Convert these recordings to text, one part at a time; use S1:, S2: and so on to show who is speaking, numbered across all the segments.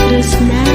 S1: Tresnan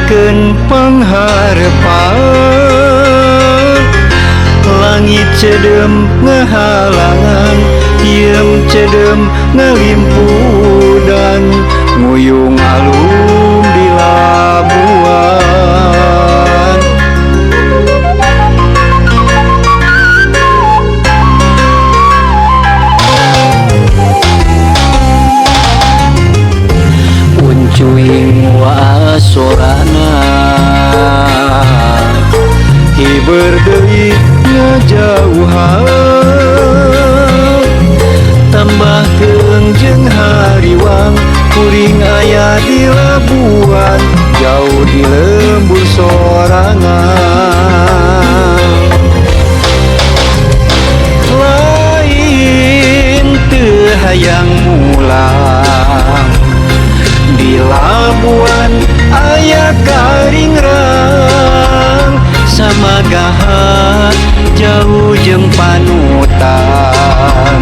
S1: Tambahkeun pangharepan, langit cedem ngahalangan, iem cedem ngalimpudan, nguyung alum di labuan. Uncuing wasorana hiber deui ngajauhan, tambahkeun jeung hariwang kuring aya di labuan, jauh di lembur sorangan. Lain teu hayang mulang, di labuan aya karingrang, samagahat jauh jeung panutan,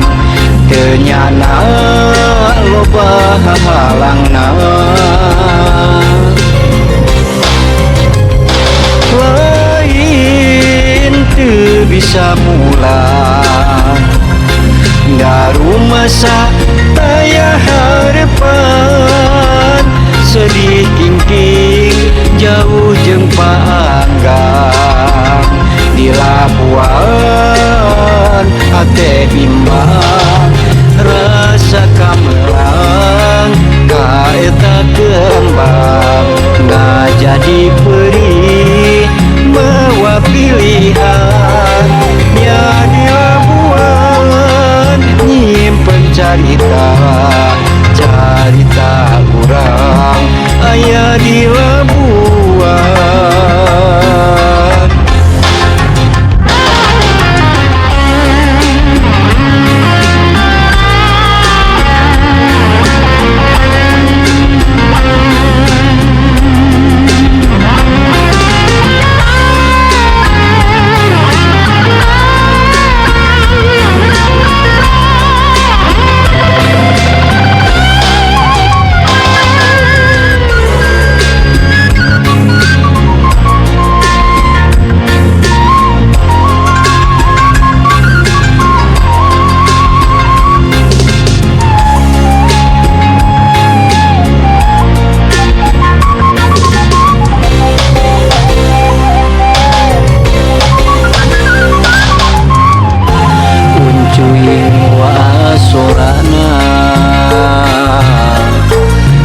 S1: teu nyana loba hahalangna. Lain teu bisa mulang, daru masa taya harepan, sedih kingking jauh jeung paanggang, di labuan ate imbang, rasa kamelang kaeta kembang, ngajadi perih mawa pilihan, nya di labuan nyimpen carita, carita urang aya di labuan.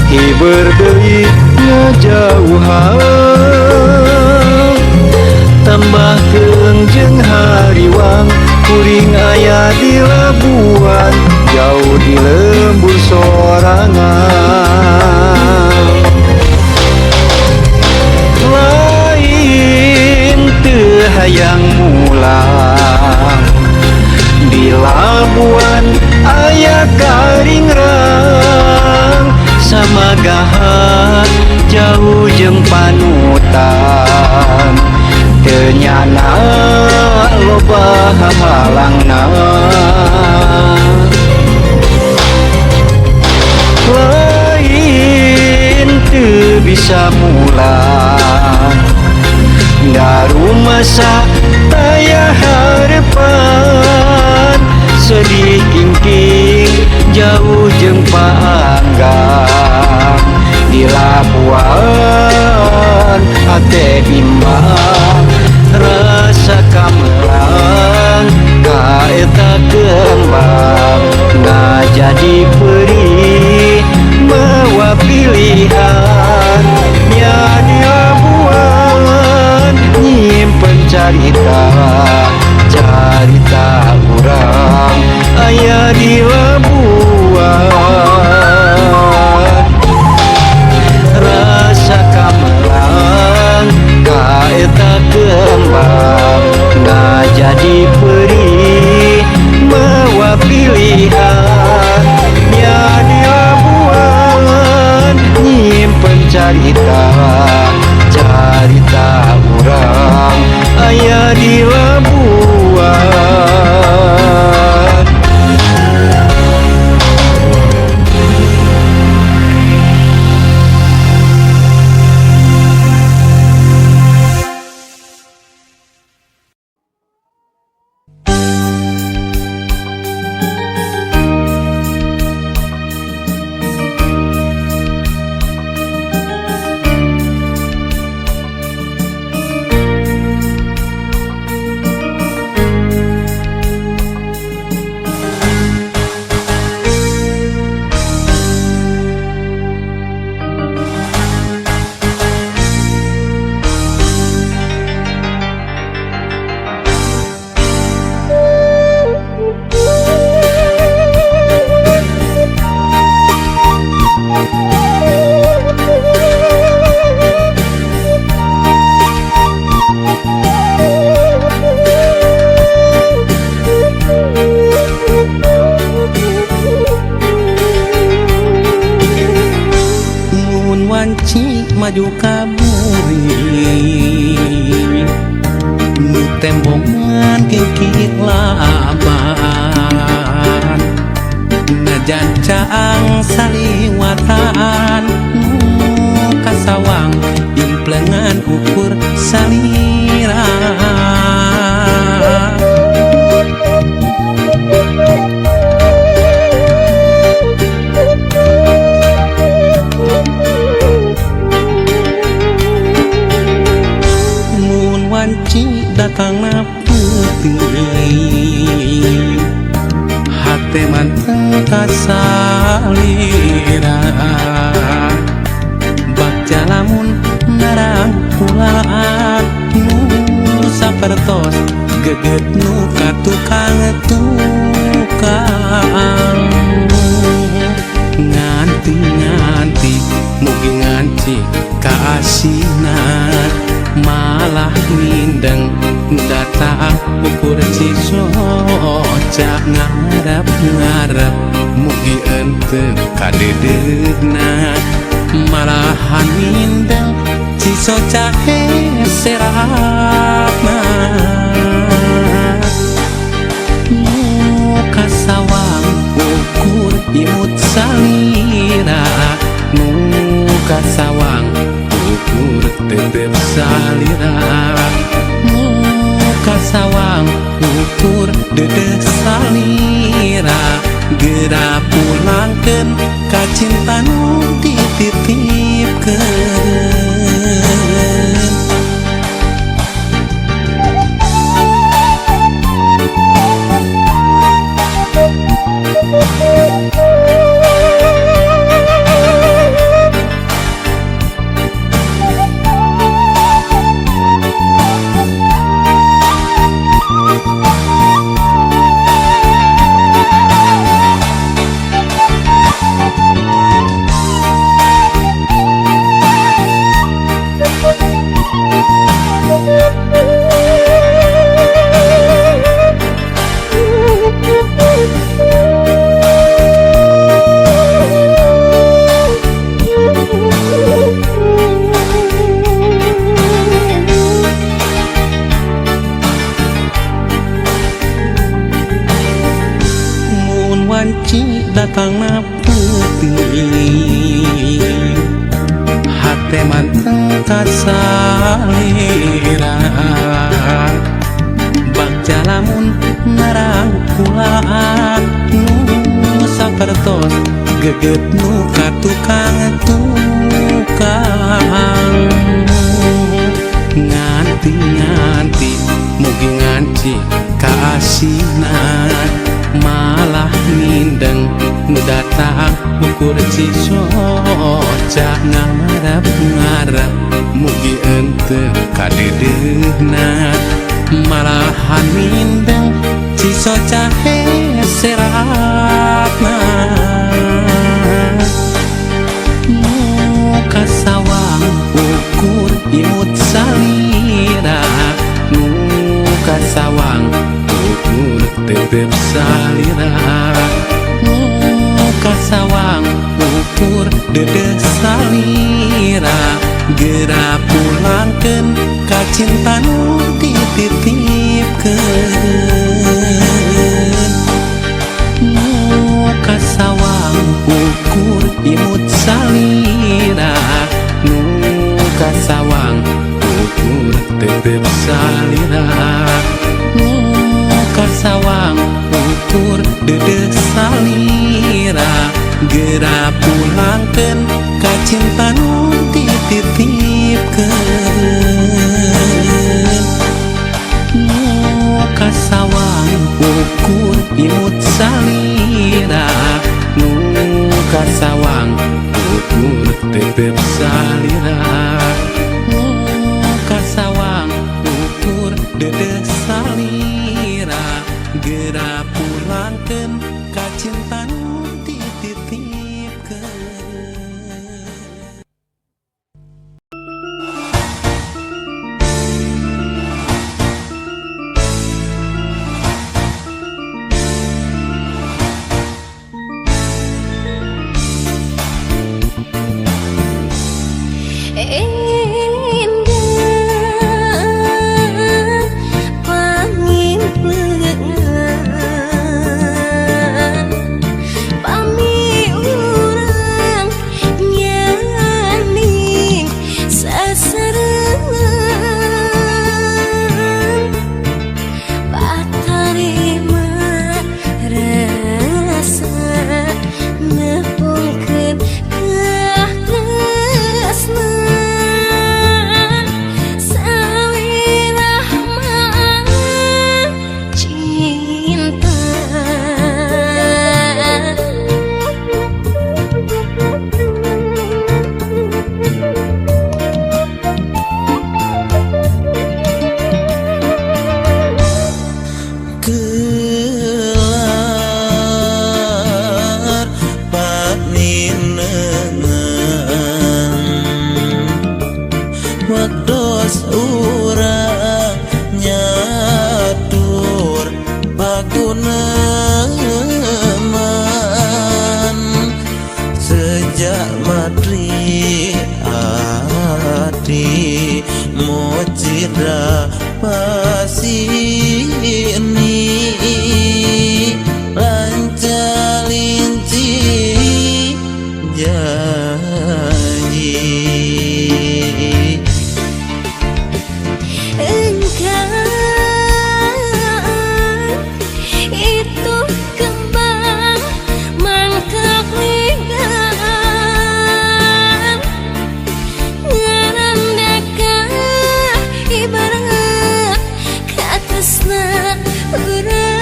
S1: Hiber deui ngajauhan, tambahkeun jeung hariwang kuring aya di labuan, jauh di lembur sorangan. Lain teu hayang mulang, di labuan aya karingrang, samagahat jauh jeung panutan, teu nyana loba hahalangna. Lain teu bisa mulang, daru masa taya harepan, sedih kingking jauh jeung paanggang, di labuan ate imbang, rasa kamelang kaeta kembang, ngajadi perih mawa pilihan, nya di labuan nyimpen carita, carita urang aya di labuan. Rasa kamelang kaeta kembang, ngajadi perih mawa pilihan, nya di labuan nyimpen carita, carita urang aya di labuan.
S2: wanci maju kaburi nu tembongan kikik laban najan caang saliwatan kasawang implengan ukur salira mun wanci datang na putih hate manteng kasalira bakja lamun narang kulaan nu sapertos geget nu katukang nganti mugi nganci kaasina malah mindeng datang ukur cisoca ngarep mugi ente kadedegna malahan mindeng cisoca serakna muka sawang ukur imut salira muka sawang ukur tetep salira muka sawang ukur dedeh salira gera pulangkeun ka cinta nu dititipkeun wanci datang na putih hate manteng kasalira bakja lamun narang kulaan nu sapertos geget nu katukang nganti mugi nganci kaasina malah mindeng nu datang ukur cisoca ngarep mugi ente kadedegna malahan mindeng cisoca serakna muka sawang ukur imut salira muka sawang ukur tetep salira muka sawang ukur dedeh salira gera pulangkeun ka cinta nu dititipkeun muka sawang ukur imut salira muka sawang ukur tetep salira muka sawang ukur dedeh salira gera pulangkeun ka cinta nu dititipkeun muka sawang ukur imut salira muka sawang ukur tetep salira muka sawang ukur dedeh salira gera pulangkeun ka cinta nu dititipkeun.
S3: indah pangin peungan pami urang nyaning sasareun patarima rasa nepungkeun kah tresna sawirah mah cinta.
S4: Kelar paninengan waktos urang nyatur pakuneman sejak matri ati mocidra pasini lancalinci janji
S3: Engkau itu kembang mangkak ligan ngarandaka ibarat katesna urang.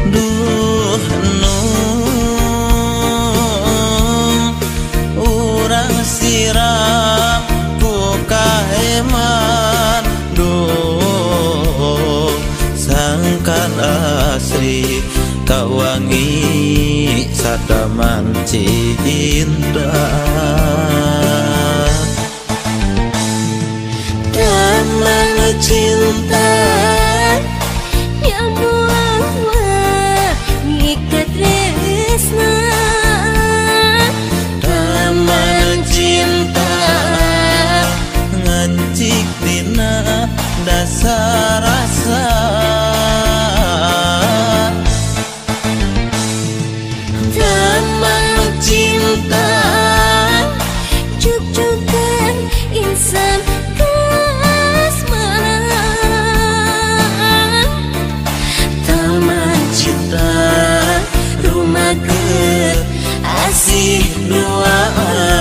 S4: duh nung urang siram ku kaheman duh sangkan asri kawangi sadaman cinta
S3: Taman cinta yang buah ngikat tresna
S4: taman cinta ngancik dina dasar rasa
S3: taman cinta juk-jukan insan kasmaran taman
S4: cinta
S3: rumah
S4: asih duaan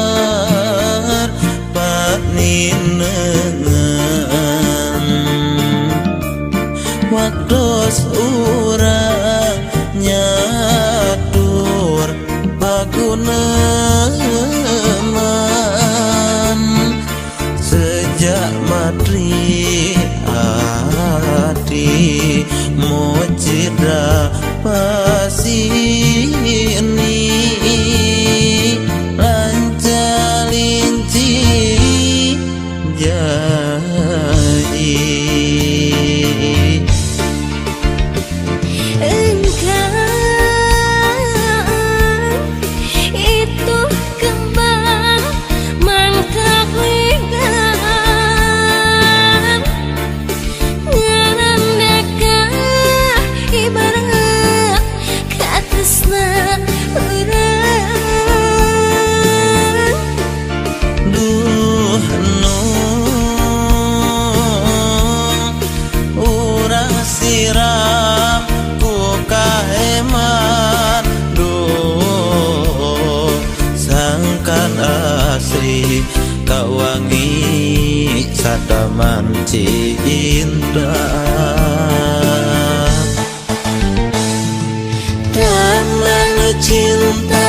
S4: kelar paninengan waktos urang nyatur pakuneman sejak matri ati mocidra pasini lancalinci janji
S3: Engkau itu kembang mangkak ligan ngarandaka ibarat katesna
S4: Kadaman cinta
S3: Taman cinta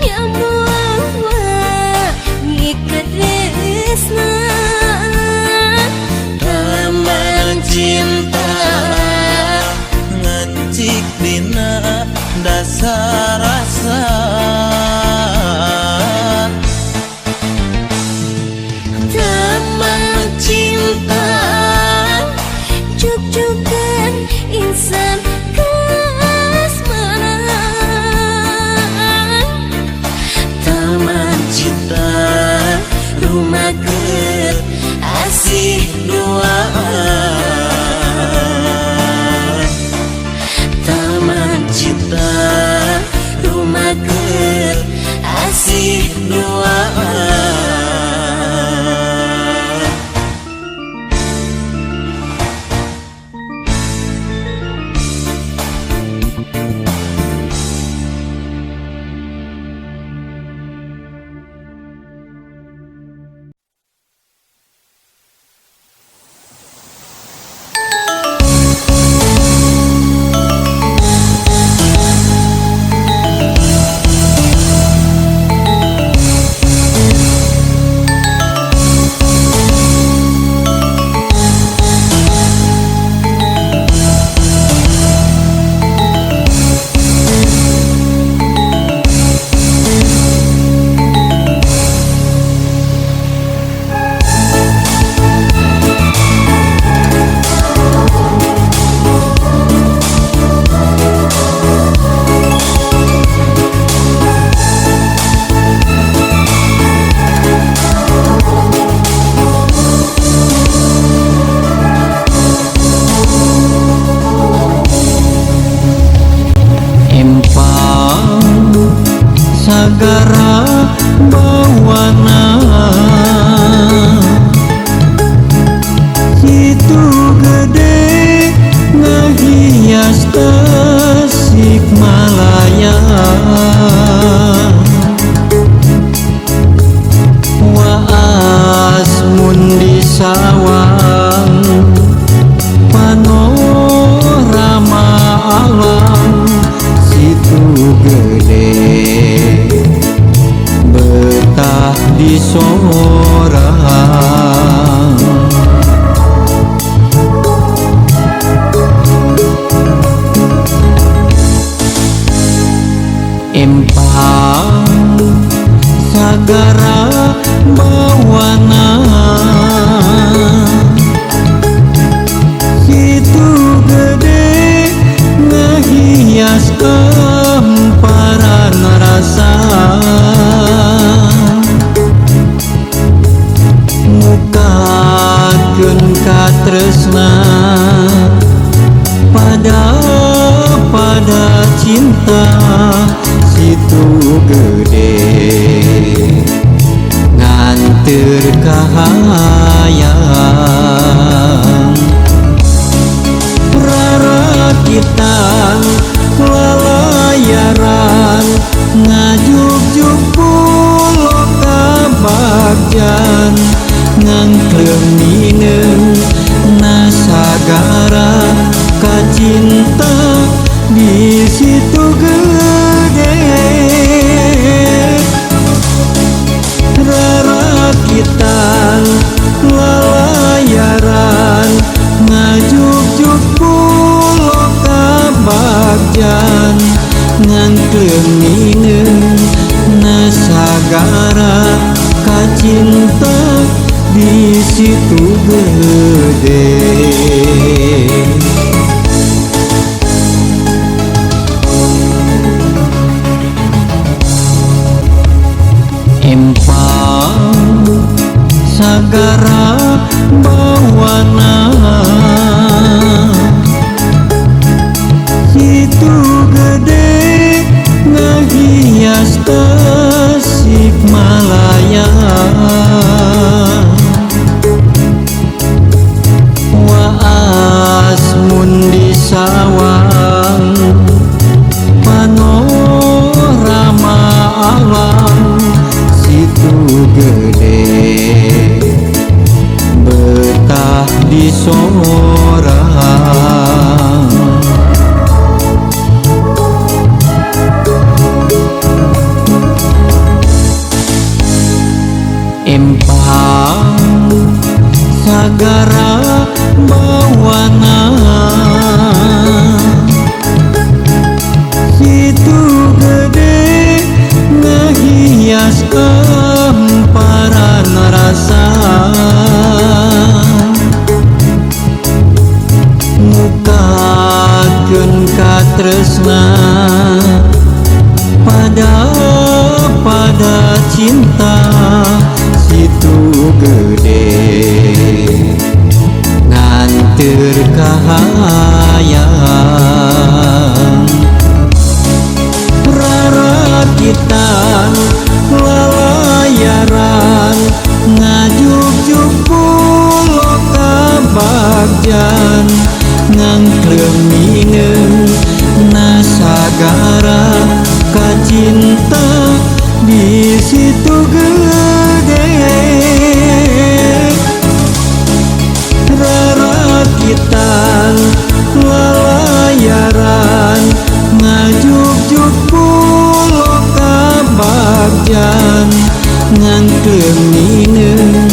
S3: Nyamuah ngikat resna
S4: Taman cinta ngancik dina dasar rasa
S3: Taman cinta Juk-jukan insan kasmaran Taman cinta rumah asih duaan Taman cinta rumah asih duaan
S1: Sagara bawana situ gede ngehias Tasik Malaya waas mundi sawang panorama alam situ gede betah di sorang empang sagara bawana situ gede ngehias kemparan rasa mukakeun katresna pada cinta situ gede nganteur kahayang rarakitan lalayaran ngajuk-juk pulo kabagjan ngangkleungin nasagara kacinta di situ gede rarakitan lalayaran ngajuk-juk pulo kabagjan ngangkleungin nasagara kacinta di situ gede empang sagara bawana situ gede ngehias Tasik Malaya waas mundi sawang panorama alam situ gede cinta situ gede nganter kahayang rarakitan lalayaran ngajuk-juk pulo kabagjan ngangklemingeun nasagara kacinta di situ gede rarakitan lalayaran ngajuk-juk pulo kabagjan ngangklemingeun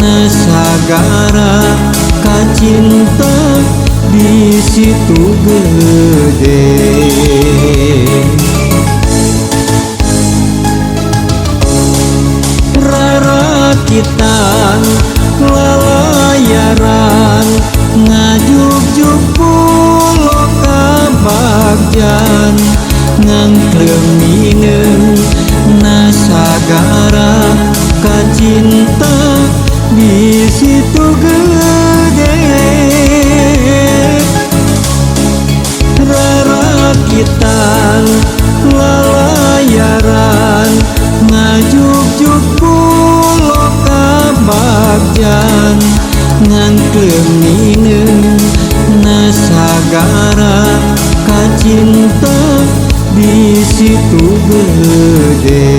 S1: nasagara kacinta di situ gede rarakitan lalayaran ngajuk-juk pulo kabagjan ngangklemingeun nasagara kacinta di situ gede rarakitan lalayaran ngajuk-juk pulo kabagjan ngangklemingeun nasagara kacinta di situ gede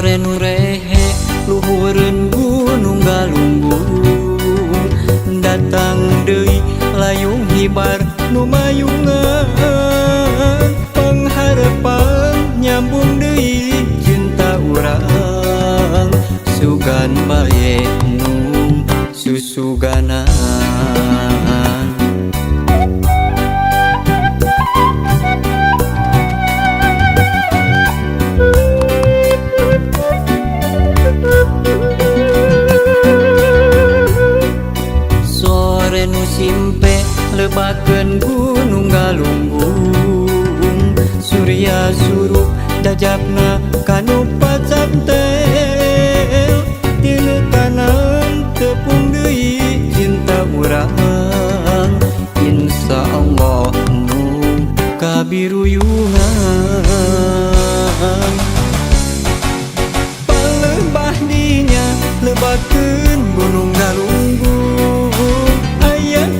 S1: sore nu rehe luhureun gunung galunggung datang deui layung hibar nu mayungan pangharepan nyambung deui cinta urang sugan bae nu susuganan simpe lebakeun gunung galunggung surya surup dajabna kanu pacantel tilu kanan tepung deui cinta urang insyaallah nu kabiruyungan palebah dinya lebakeun gunung galunggung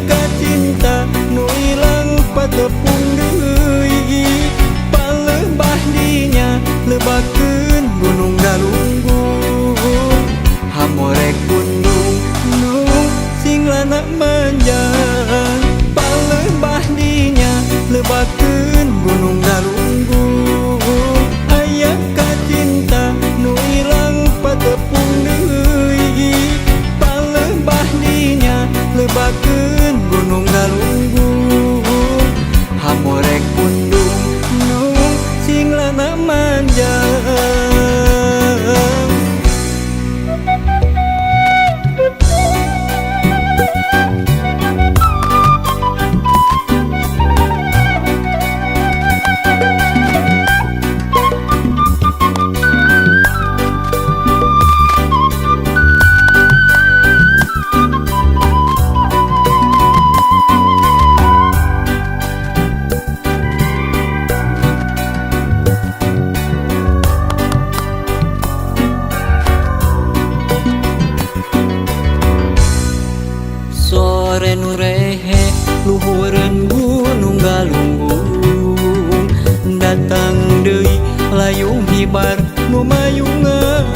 S1: kacinta nu ilang patepung deui palebah dinya lebak layung hibar nu mayungan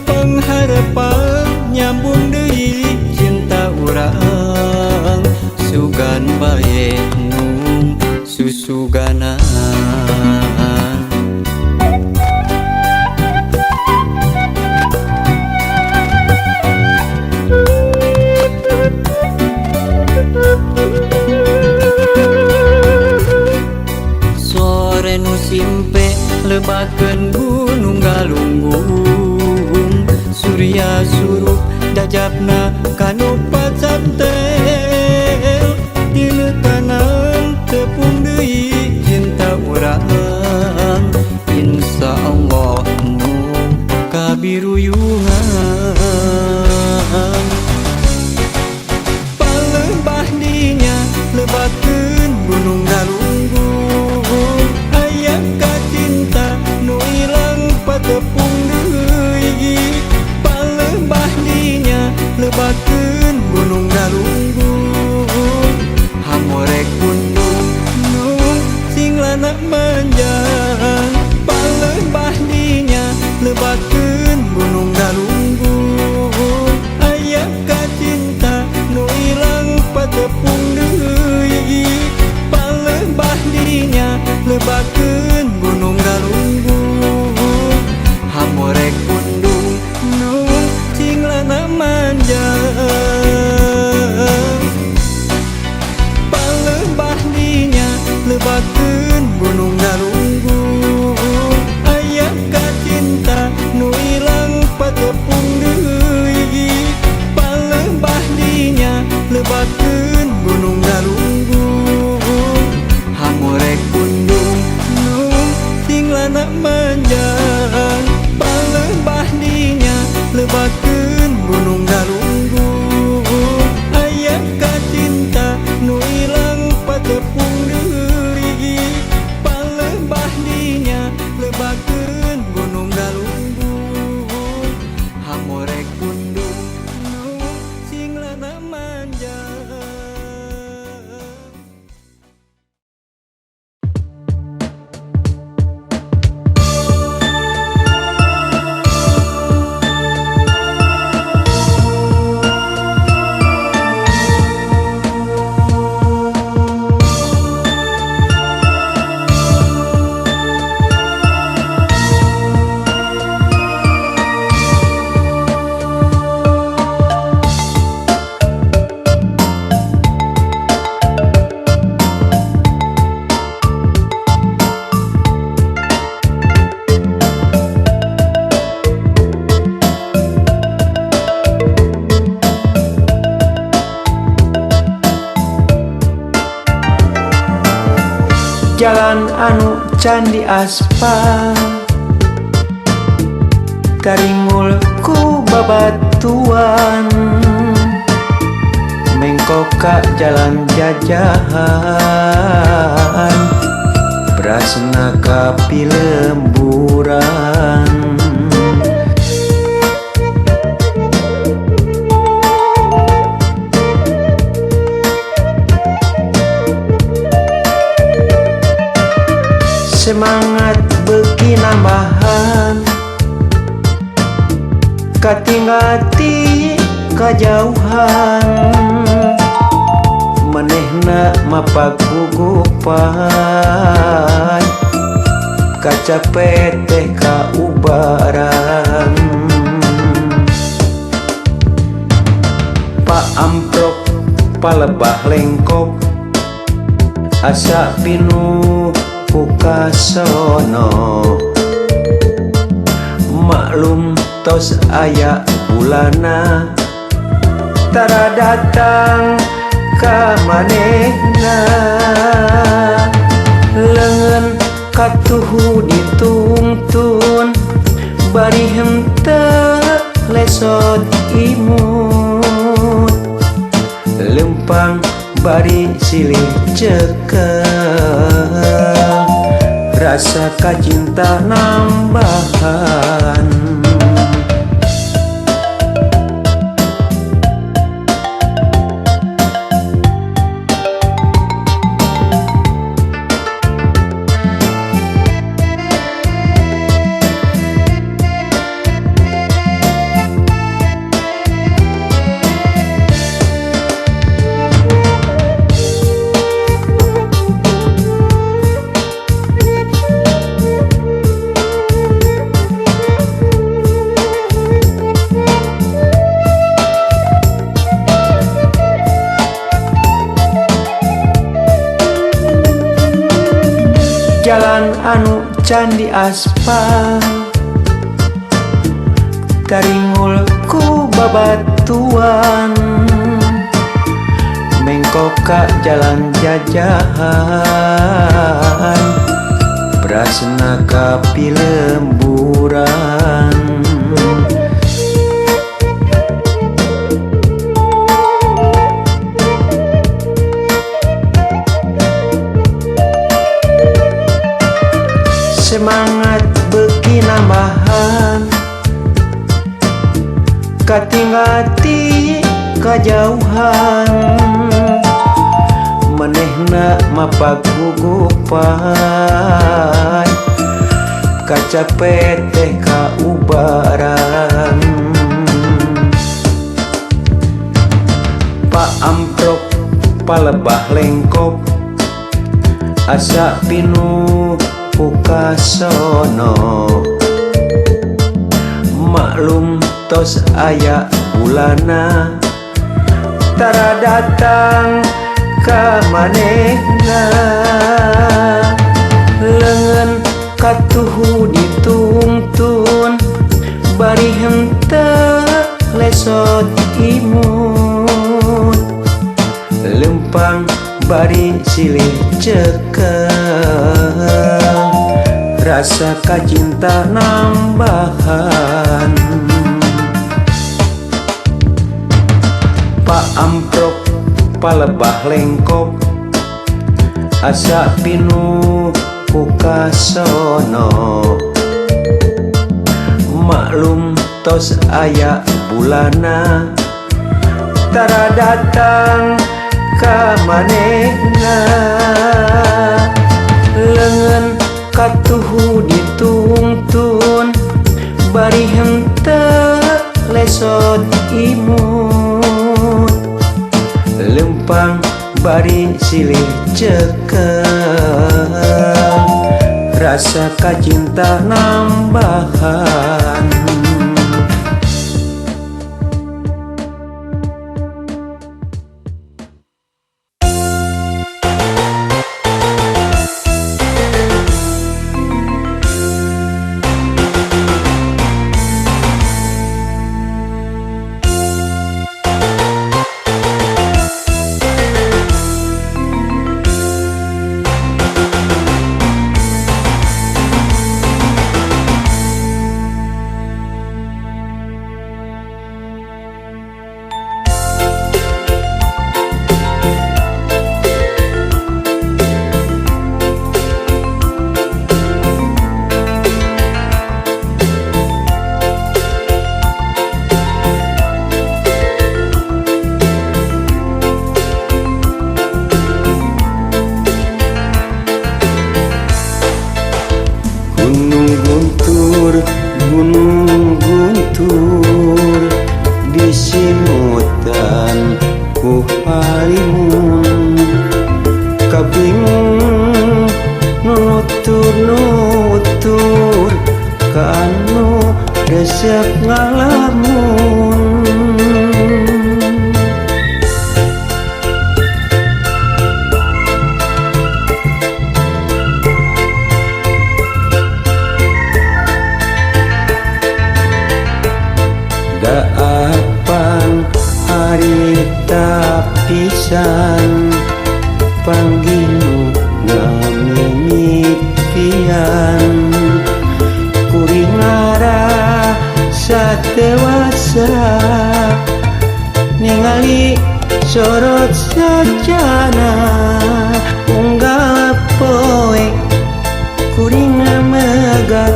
S1: pengharapan nyambung deui cinta urang sugan bae nu susuganan. Sore nu simpe lebakeun gunung galunggung surya surup dajabna kanu pacantel tilu tanan tepung deui cinta urang insyaallah nu kabiruyungan. Palebah dinya lebakeun gunung galunggung aya kacinta nu ilang patepung deui. Palebah dinya lebakeun gunung galunggung hamorek pundung nu sing lana manjang. Palebah dinya lebakeun gunung galunggung aya kacinta nu ilang patepung deui. Palebah dinya lebakeun gunung galunggung hamorek pundung nu sing lana manjang. Palebah dinya lebakeun gunung galunggung aya kacinta nu ilang patepung deui. Palebah dinya lebakeun gunung galunggung hamorek pundung nu sing lana manjang. Palebah dinya lebakeun gunung galunggung aya kacinta nu ilang patepung deui. Palebah dinya lebakeun gunung galunggung hamorek pundung nu sing lana manjang.
S5: Jalan anu can di aspal karingul ku babatuan mengkoka jalan jajahan berasna kapi lemburan. Semangat beki nambahan katinggati kajauhan manehna mapagugupan kacapet teh kaubaran. Pak amprok palebah lengkop asa pinuh pukasono maklum tos aya bulana tara datang ka manehna leungeun katuhu ditungtun bari henteu lesot imut lempang bari silih cekel rasa kacinta nambahan. anu candi aspal taringul ku babatuan mengkoka jalan jajahan prasna kapi lemburan semangat beki nambahan katinggati kajauhan manehna mapagugupan kacape teh kaubaran Pak amprok palebah lengkop asa pinuh pukasono maklum tos aya bulana tara datang ka manehna leungeun katuhu ditungtun bari henteu lesot imut lempang bari silih cekeng rasa kacinta nambahan Pak amprok palebah lengkop asa pinuh pukasono maklum tos aya bulana tara datang ka manehna leungeun katuhu ditungtun bari henteu lesot imut lempang bari silih cekeng rasa kacinta nambahan Gunung guntur disimutan ku halimun kabingung nutur kanu resep ngalamun daapan harita pisan pangginu ngamimitian kuringara satewasa ningali sorot sajana unggal poe kuringa megat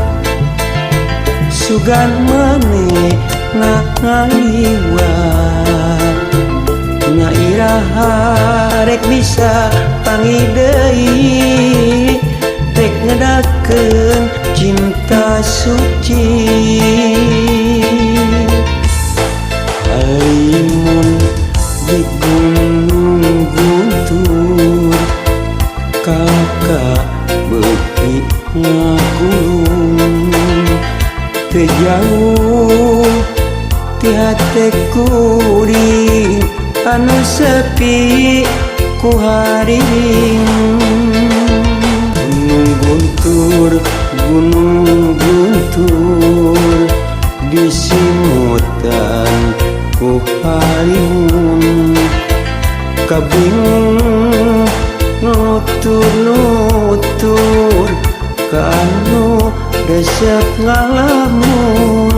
S5: sugan meneh na ngaliwat nya iraha rek bisa pangi deui rek ngedakeun cinta suci halimun di gunung guntur kakak beuki ngagulung teu jauh ti hate kuring anu sepi ku haring gunung guntur batur gunung guntur disimutan ku halimun kabingung nutur kanu resep ngalamun